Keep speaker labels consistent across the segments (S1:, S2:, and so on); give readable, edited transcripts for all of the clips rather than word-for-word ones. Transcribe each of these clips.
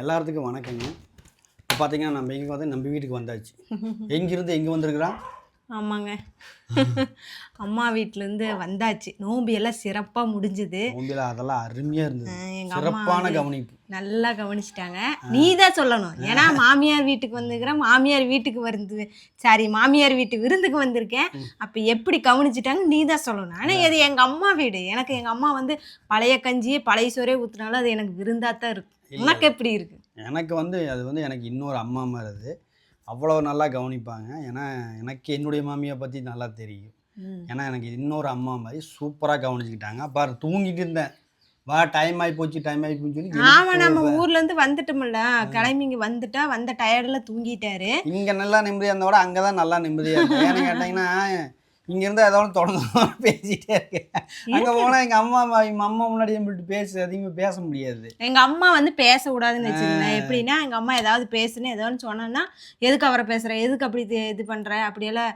S1: எல்லாத்துக்கும் வணக்கங்க. இப்போ பார்த்தீங்கன்னா நம்ம எங்கே வந்து நம்ம வீட்டுக்கு வந்தாச்சு. எங்கேருந்து எங்கே வந்திருக்கிறோம்?
S2: ஆமாங்க, அம்மா வீட்டிலேருந்து வந்தாச்சு. நோம்பு எல்லாம் சிறப்பாக முடிஞ்சுது.
S1: நோம்பில் அதெல்லாம் அருமையாக இருந்தது. சிறப்பான கவனிப்பு.
S2: நல்லா கவனிச்சிட்டாங்க. நீ தான் சொல்லணும், ஏன்னா மாமியார் வீட்டுக்கு வந்துக்கிறேன், மாமியார் வீட்டுக்கு வந்து மாமியார் வீட்டு விருந்துக்கு வந்திருக்கேன். அப்போ எப்படி கவனிச்சிட்டாங்க நீ தான் சொல்லணும். ஆனால் இது எங்கள் அம்மா வீடு. எனக்கு எங்கள் அம்மா வந்து பழைய கஞ்சியே பழைய சோறே ஊற்றுனாலும் அது எனக்கு விருந்தாக தான் இருக்கு. உனக்கு எப்படி இருக்கு?
S1: எனக்கு வந்து அது வந்து எனக்கு இன்னொரு அம்மா மாதிரி அது அவ்வளோ நல்லா கவனிப்பாங்க. ஏன்னா எனக்கு என்னுடைய மாமியை பற்றி நல்லா தெரியும். ஏன்னா எனக்கு இன்னொரு அம்மா மாதிரி சூப்பராக கவனிச்சுக்கிட்டாங்க. பாரு தூங்கிட்டு இருந்தேன், வா டைம் ஆகி போச்சு சொல்லி.
S2: ஆமாம், நம்ம ஊர்லேருந்து வந்துட்டோம்ல, கிளம்பி இங்கே வந்துட்டா வந்த டயர்டில் தூங்கிட்டாரு.
S1: இங்கே நல்லா நிம்மதியாக இருந்த விட அங்கே தான் நல்லா நிம்மதியாக இருக்கும். ஏன்னு கேட்டிங்கன்னா இங்கேருந்து ஏதாவது தொடர்ந்து பேசிகிட்டே இருக்கேன். அங்கே போனால் எங்கள் அம்மா முன்னாடி அதிகமாக பேச முடியாது.
S2: எங்கள் அம்மா வந்து பேசக்கூடாதுன்னு வச்சுக்கோங்களேன். எப்படின்னா எங்கள் அம்மா ஏதாவது பேசுன்னு ஏதாவது சொன்னோன்னா, எதுக்கு அவரை பேசுகிற, எதுக்கு அப்படி இது பண்ணுற அப்படியெல்லாம்.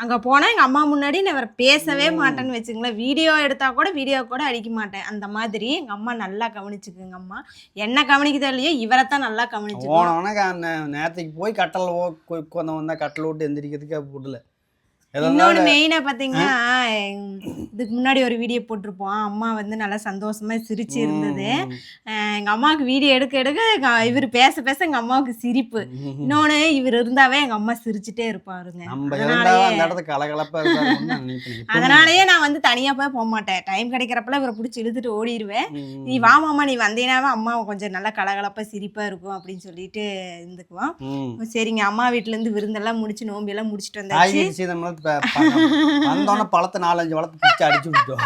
S2: அங்கே போனால் எங்கள் அம்மா முன்னாடி நான் அவரை பேசவே மாட்டேன்னு வச்சுங்களேன். வீடியோ எடுத்தால் கூட வீடியோ கூட அடிக்க மாட்டேன். அந்த மாதிரி எங்கள் அம்மா நல்லா கவனிச்சுக்கு. எங்கள் அம்மா என்ன கவனிக்குதோ இல்லையோ இவரைத்தான் நல்லா கவனிச்சு.
S1: போனோன்னா நேரத்துக்கு போய் கட்டல் உட்காந்து வந்தால் கட்டல் விட்டு எந்திரிக்கிறதுக்கே போடல.
S2: இன்னொன்று மெயினாக பார்த்தீங்கன்னா, இதுக்கு முன்னாடி ஒரு வீடியோ போட்டிருப்போம். அம்மா வந்து நல்லா சந்தோஷமாக சிரிச்சு இருந்தது. எங்கள் அம்மாவுக்கு வீடியோ எடுக்க இவர் பேச எங்கள் அம்மாவுக்கு சிரிப்பு. இன்னொன்று இவர் இருந்தாவே எங்கள் அம்மா சிரிச்சுட்டே இருப்பாருங்க. அதனாலயே நான் வந்து தனியாக போய் மாட்டேன். டைம் கிடைக்கிறப்பெல்லாம் இவரை பிடிச்சி இழுத்துட்டு ஓடிடுவேன். நீ வாமாம்மா, நீ வந்தீங்கன்னாவே அம்மா கொஞ்சம் நல்லா கலகலப்பாக சிரிப்பாக இருக்கும் அப்படின்னு சொல்லிட்டு இருந்துக்குவோம். சரிங்க, அம்மா வீட்டிலேருந்து விருந்தெல்லாம் முடிச்சு நோம்பியெல்லாம் முடிச்சுட்டு வந்தாச்சு.
S1: பழத்தை 4-5 பழத்தை பிடிச்சி அடிச்சு விட்டோம்.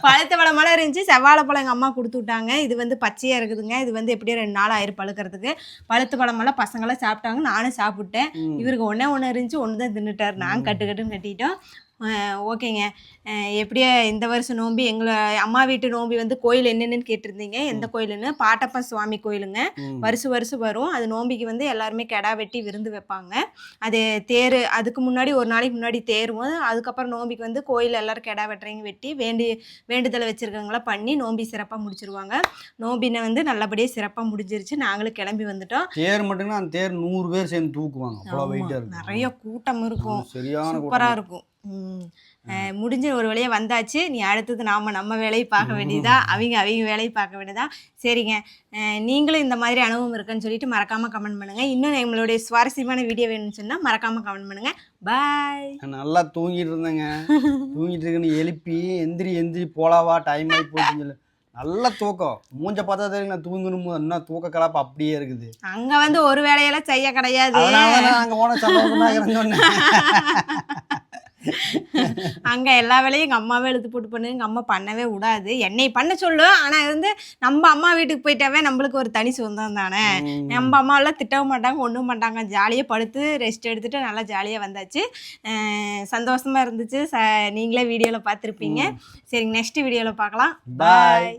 S2: பழுத்த பழமெல்லாம் இருந்துச்சு. செவ்வாழைப்பழம் எங்கள் அம்மா கொடுத்து விட்டாங்க. இது வந்து பச்சையாக இருக்குதுங்க. இது வந்து எப்படியும் 2 நாள் ஆயிரம் பழுக்கிறதுக்கு. பழுத்த பழமெல்லாம் பசங்களாம் சாப்பிட்டாங்க, நானும் சாப்பிட்டேன். இவருக்கு ஒன்று இருந்துச்சு, ஒன்று தான் தின்னுட்டார். நாங்கள் கட்டுன்னு கட்டிட்டோம். ஓகேங்க. எப்படியா இந்த வருஷம் நோம்பி எங்களை அம்மா வீட்டு நோம்பி வந்து கோயில் என்னென்னு கேட்டிருந்தீங்க. எந்த கோயிலுன்னு? பாட்டப்பன் சுவாமி கோயிலுங்க. வருஷம் வரும். அது நோம்பிக்கு வந்து எல்லாருமே கெடா வெட்டி விருந்து வைப்பாங்க. அது தேர், அதுக்கு முன்னாடி ஒரு நாளைக்கு முன்னாடி தேருவோம். அதுக்கப்புறம் நோம்பிக்கு வந்து கோயில் எல்லோரும் கெடா வெட்டுறவங்க வெட்டி வேண்டுதலை வச்சுருக்கவங்களாம் பண்ணி நோம்பி சிறப்பாக முடிச்சிருவாங்க. நோம்பினை வந்து நல்லபடியாக சிறப்பாக முடிஞ்சிருச்சு. நாங்களும் கிளம்பி வந்துட்டோம்.
S1: தேர் மட்டும்னா அந்த தேர் 100 பேர் சேர்ந்து தூக்குவாங்க.
S2: நிறைய கூட்டம் இருக்கும், சூப்பராக இருக்கும். முடிஞ்ச ஒரு வேலையை வந்தாச்சு. நீ அடுத்தது நம்ம வேலையை பார்க்க வேண்டியதா, அவங்க வேலையை பார்க்க வேண்டியதா. சரிங்க, நீங்களும் இந்த மாதிரி அனுபவம் இருக்குன்னு சொல்லிட்டு மறக்காமல் கமெண்ட் பண்ணுங்கள். இன்னும் நம்மளுடைய சுவாரஸ்யமான வீடியோ வேணும்னு சொன்னால் மறக்காமல் கமெண்ட் பண்ணுங்கள். பாய்.
S1: நல்லா தூங்கிட்டு இருந்தேங்க. தூங்கிட்டு இருக்குன்னு எழுப்பி எந்திரி போலாவா, டைம் ஆகி போச்சுன்னு சொல்லி நல்ல தூக்கம். மூஞ்ச பார்த்தா தெரியும் நான் தூங்கணும். என்ன தூக்க கலப்பு அப்படியே இருக்குது.
S2: அங்க வந்து ஒரு வேலையெல்லாம் செய்ய கிடையாது.
S1: அங்க போன சந்தோஷம்.
S2: அங்கே எல்லா வேலையும் எங்கள் அம்மாவே எழுத்து போட்டு பண்ணு. எங்கள் அம்மா பண்ணவே விடாது, என்னை பண்ண சொல்லு. ஆனால் வந்து நம்ம அம்மா வீட்டுக்கு போயிட்டாவே நம்மளுக்கு ஒரு தனி சொந்தம் தானே. நம்ம அம்மாவெல்லாம் திட்டவும் மாட்டாங்க, ஒன்றும் மாட்டாங்க. ஜாலியாக படுத்து ரெஸ்ட் எடுத்துகிட்டு நல்லா ஜாலியாக வந்தாச்சு. சந்தோஷமாக இருந்துச்சு. நீங்களே வீடியோவில் பார்த்துருப்பீங்க. சரிங்க, நெக்ஸ்ட் வீடியோவில் பார்க்கலாம். பாய்.